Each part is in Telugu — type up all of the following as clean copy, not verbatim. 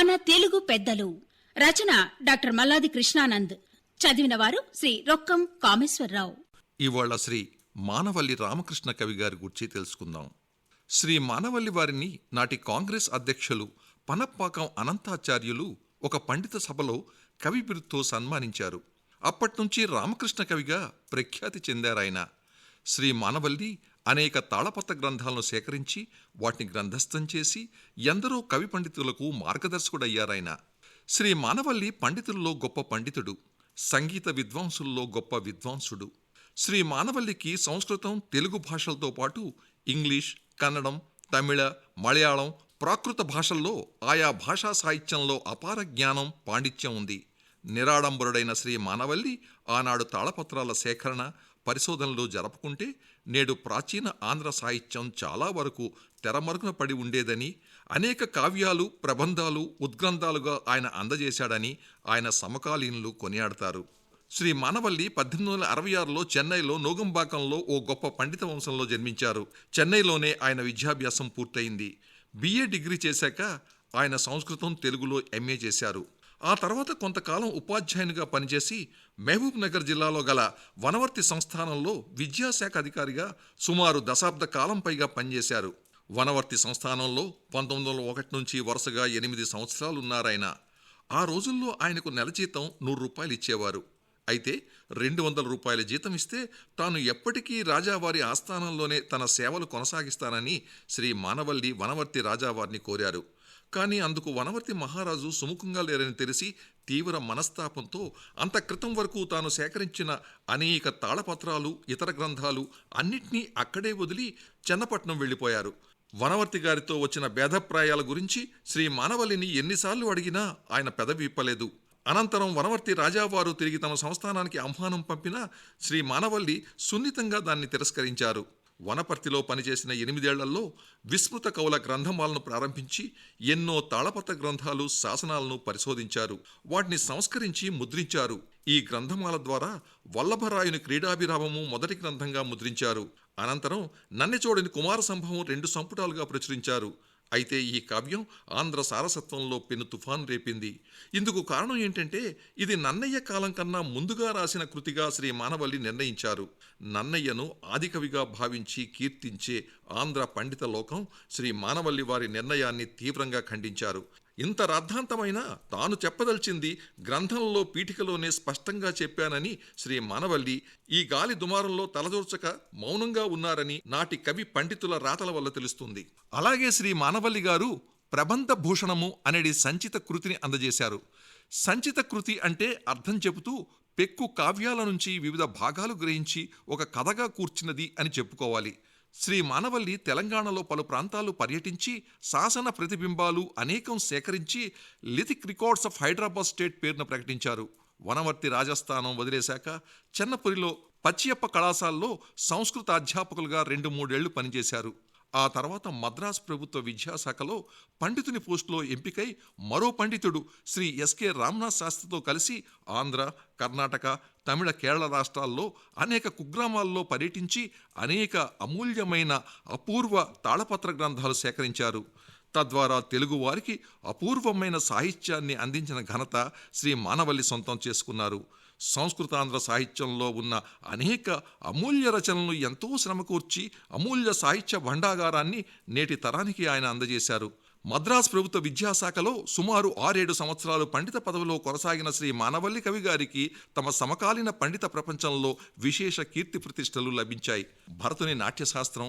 మన తెలుగు పెద్దలు. రచన డాక్టర్ మల్లాది కృష్ణానంద్. చదివినవారు శ్రీ రొక్కం కామేశ్వరరావు. ఇవాళ శ్రీ మానవల్లి రామకృష్ణ కవి గారి గురించి తెలుసుకుందాం. శ్రీ మానవల్లి వారిని నాటి కాంగ్రెస్ అధ్యక్షులు పనప్పాకం అనంతాచార్యులు ఒక పండిత సభలో కవి బిరుదుతో సన్మానించారు. అప్పట్నుంచి రామకృష్ణ కవిగా ప్రఖ్యాతి చెందారాయన. శ్రీ మానవల్లి అనేక తాళపత్ర గ్రంథాలను సేకరించి వాటిని గ్రంథస్థం చేసి ఎందరో కవి పండితులకు మార్గదర్శకుడయ్యారాయన. శ్రీ మానవల్లి పండితుల్లో గొప్ప పండితుడు, సంగీత విద్వాంసుల్లో గొప్ప విద్వాంసుడు. శ్రీ మానవల్లికి సంస్కృతం, తెలుగు భాషలతో పాటు ఇంగ్లీష్, కన్నడం, తమిళ, మలయాళం, ప్రాకృత భాషల్లో ఆయా భాషా సాహిత్యంలో అపార జ్ఞానం, పాండిత్యం ఉంది. నిరాడంబరుడైన శ్రీ మానవల్లి ఆనాడు తాళపత్రాల సేకరణ, పరిశోధనలు జరుపుకుంటే నేడు ప్రాచీన ఆంధ్ర సాహిత్యం చాలా వరకు తెరమరుగున పడి ఉండేదని, అనేక కావ్యాలు, ప్రబంధాలు, ఉద్గ్రంథాలుగా ఆయన అందజేశాడని ఆయన సమకాలీనులు కొనియాడతారు. శ్రీ మానవల్లి 1866లో చెన్నైలో నోగంబాకంలో ఓ గొప్ప పండిత వంశంలో జన్మించారు. చెన్నైలోనే ఆయన విద్యాభ్యాసం పూర్తయింది. బిఏ డిగ్రీ చేశాక ఆయన సంస్కృతం, తెలుగులో ఎంఏ చేశారు. ఆ తర్వాత కొంతకాలం ఉపాధ్యాయునిగా పనిచేసి మహబూబ్ నగర్ జిల్లాలో గల వనవర్తి సంస్థానంలో విద్యాశాఖ అధికారిగా సుమారు దశాబ్ద కాలం పైగా పనిచేశారు. వనవర్తి సంస్థానంలో 1901 నుంచి వరుసగా 8 సంవత్సరాలున్నారాయన. ఆ రోజుల్లో ఆయనకు నెల జీతం 100 రూపాయలు ఇచ్చేవారు. అయితే 200 రూపాయల జీతం ఇస్తే తాను ఎప్పటికీ రాజావారి ఆస్థానంలోనే తన సేవలు కొనసాగిస్తానని శ్రీ మానవల్లి వనవర్తి రాజావారిని కోరారు. కానీ అందుకు వనవర్తి మహారాజు సుముఖంగా లేరని తెలిసి తీవ్ర మనస్తాపంతో అంత క్రితం వరకు తాను సేకరించిన అనేక తాళపత్రాలు, ఇతర గ్రంథాలు అన్నిటినీ అక్కడే వదిలి చెన్నపట్నం వెళ్ళిపోయారు. వనవర్తి గారితో వచ్చిన భేదప్రాయాల గురించి శ్రీ మానవల్లిని ఎన్నిసార్లు అడిగినా ఆయన పెదవి విప్పలేదు. అనంతరం వనవర్తి రాజావారు తిరిగి తమ సంస్థానానికి ఆహ్వానం పంపినా శ్రీ మానవల్లి సున్నితంగా దాన్ని తిరస్కరించారు. వనపర్తిలో పనిచేసిన 8 ఏళ్లలో విస్మృత కవుల గ్రంథమాలను ప్రారంభించి ఎన్నో తాళపత్ర గ్రంథాలు, శాసనాలను పరిశోధించారు. వాటిని సంస్కరించి ముద్రించారు. ఈ గ్రంథమాల ద్వారా వల్లభరాయుని క్రీడాభిరామము మొదటి గ్రంథంగా ముద్రించారు. అనంతరం నన్నెచోడని కుమార సంభవం 2 సంపుటాలుగా ప్రచురించారు. అయితే ఈ కావ్యం ఆంధ్ర సారసత్వంలో పెను తుఫాన్ రేపింది. ఇందుకు కారణం ఏంటంటే ఇది నన్నయ్య కాలం కన్నా ముందుగా రాసిన కృతిగా శ్రీ మానవల్లి నిర్ణయించారు. నన్నయ్యను ఆదికవిగా భావించి కీర్తించే ఆంధ్ర పండిత లోకం శ్రీ మానవల్లి వారి నిర్ణయాన్ని తీవ్రంగా ఖండించారు. ఇంత రాద్ధాంతమైన తాను చెప్పదలిచింది గ్రంథంలో పీఠికలోనే స్పష్టంగా చెప్పానని శ్రీ మానవల్లి ఈ గాలి దుమారంలో తలదూర్చక మౌనంగా ఉన్నారని నాటి కవి పండితుల రాతల వల్ల తెలుస్తుంది. అలాగే శ్రీ మానవల్లి గారు ప్రబంధ భూషణము అనేది సంచిత కృతిని అందజేశారు. సంచిత కృతి అంటే అర్థం చెబుతూ పెక్కు కావ్యాల నుంచి వివిధ భాగాలు గ్రహించి ఒక కథగా కూర్చినది అని చెప్పుకోవాలి. శ్రీ మానవల్లి తెలంగాణలో పలు ప్రాంతాలు పర్యటించి శాసన ప్రతిబింబాలు అనేకం సేకరించి lithic records of Hyderabad state పేరును ప్రకటించారు. వనవర్తి రాజస్థానం వదిలేశాక చెన్నపురిలో పచ్చియప్ప కళాశాలలో సంస్కృత అధ్యాపకులుగా 2-3 ఏళ్లు పనిచేశారు. ఆ తర్వాత మద్రాసు ప్రభుత్వ విద్యాశాఖలో పండితుని పోస్టులో ఎంపికై మరో పండితుడు శ్రీ ఎస్కే రామనాథ్ శాస్త్రితో కలిసి ఆంధ్ర, కర్ణాటక, తమిళ, కేరళ రాష్ట్రాల్లో అనేక కుగ్రామాల్లో పర్యటించి అనేక అమూల్యమైన అపూర్వ తాళపత్ర గ్రంథాలు సేకరించారు. తద్వారా తెలుగు వారికి అపూర్వమైన సాహిత్యాన్ని అందించిన ఘనత శ్రీ మానవల్లి సొంతం చేసుకున్నారు. సంస్కృతాంధ్ర సాహిత్యంలో ఉన్న అనేక అమూల్య రచనలను ఎంతో శ్రమకూర్చి అమూల్య సాహిత్య భండాగారాన్ని నేటి తరానికి ఆయన అందజేశారు. మద్రాసు ప్రభుత్వ విద్యాశాఖలో సుమారు 6-7 సంవత్సరాలు పండిత పదవిలో కొనసాగిన శ్రీ మానవల్లి కవి గారికి తమ సమకాలీన పండిత ప్రపంచంలో విశేష కీర్తి ప్రతిష్టలు లభించాయి. భరతుని నాట్యశాస్త్రం,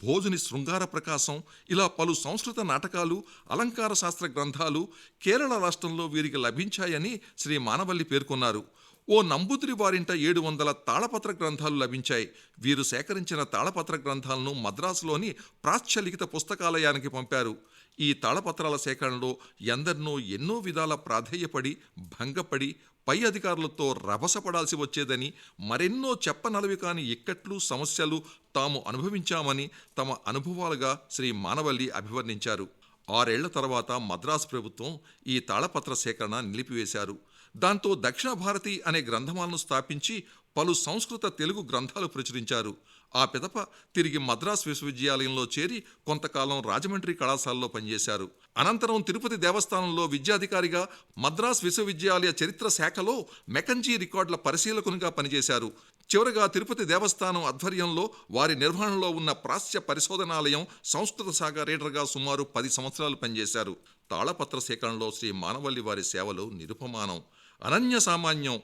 భోజుని శృంగార ప్రకాశం ఇలా పలు సంస్కృత నాటకాలు, అలంకార శాస్త్ర గ్రంథాలు కేరళ రాష్ట్రంలో వీరికి లభించాయని శ్రీ మానవల్లి పేర్కొన్నారు. ఓ నంబూదిరి వారింట 700 తాళపత్ర గ్రంథాలు లభించాయి. వీరు సేకరించిన తాళపత్ర గ్రంథాలను మద్రాసులోని ప్రాచ్యలిఖిత పుస్తకాలయానికి పంపారు. ఈ తాళపత్రాల సేకరణలో ఎందరినో ఎన్నో విధాల ప్రాధేయపడి, భంగపడి పై అధికారులతో రభసపడాల్సి వచ్చేదని, మరెన్నో చెప్పనలవి కాని ఇక్కట్లు, సమస్యలు తాము అనుభవించామని తమ అనుభవాలుగా శ్రీ మానవల్లి అభివర్ణించారు. 6 ఏళ్ల తర్వాత మద్రాసు ప్రభుత్వం ఈ తాళపత్ర సేకరణ నిలిపివేశారు. దాంతో దక్షిణ భారతి అనే గ్రంథమాలను స్థాపించి పలు సంస్కృత తెలుగు గ్రంథాలు ప్రచురించారు. ఆ పిదప తిరిగి మద్రాస్ విశ్వవిద్యాలయంలో చేరి కొంతకాలం రాజమండ్రి కళాశాలలో పనిచేశారు. అనంతరం తిరుపతి దేవస్థానంలో విద్యాధికారిగా, మద్రాస్ విశ్వవిద్యాలయ చరిత్ర శాఖలో మెకంజీ రికార్డుల పరిశీలకునిగా పనిచేశారు. చివరగా తిరుపతి దేవస్థానం ఆధ్వర్యంలో వారి నిర్వహణలో ఉన్న ప్రాచ్య పరిశోధనాలయం సంస్కృత శాఖ రీడర్గా సుమారు 10 సంవత్సరాలు పనిచేశారు. తాళపత్ర సేకరణలో శ్రీ మానవల్లి వారి సేవలు నిరుపమానం, అనన్య సామాన్యం.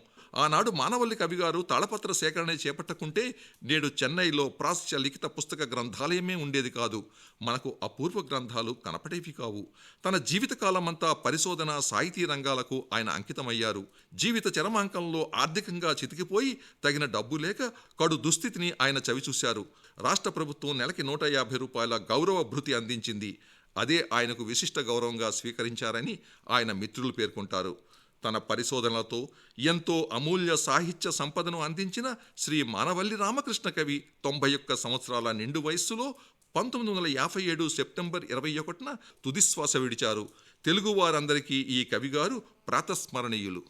ఆనాడు మానవల్లి కవిగారు తాళపత్ర సేకరణ చేపట్టకుంటే నేడు చెన్నైలో ప్రాచ్య లిఖిత పుస్తక గ్రంథాలయమే ఉండేది కాదు. మనకు అపూర్వ గ్రంథాలు కనపడేవి కావు. తన జీవితకాలమంతా పరిశోధన, సాహితీ రంగాలకు ఆయన అంకితమయ్యారు. జీవిత చరమాంకంలో ఆర్థికంగా చితికిపోయి తగిన డబ్బు లేక కడు దుస్థితిని ఆయన చవిచూశారు. రాష్ట్ర ప్రభుత్వం నెలకి 150 రూపాయల గౌరవ భృతి అందించింది. అదే ఆయనకు విశిష్ట గౌరవంగా స్వీకరించారని ఆయన మిత్రులు పేర్కొంటారు. తన పరిశోధనలతో ఎంతో అమూల్య సాహిత్య సంపదను అందించిన శ్రీ మానవల్లి రామకృష్ణ కవి 91 సంవత్సరాల నిండు వయస్సులో 1957 సెప్టెంబర్ 21న తుదిశ్వాస విడిచారు. తెలుగువారందరికీ ఈ కవిగారు ప్రాతస్మరణీయులు.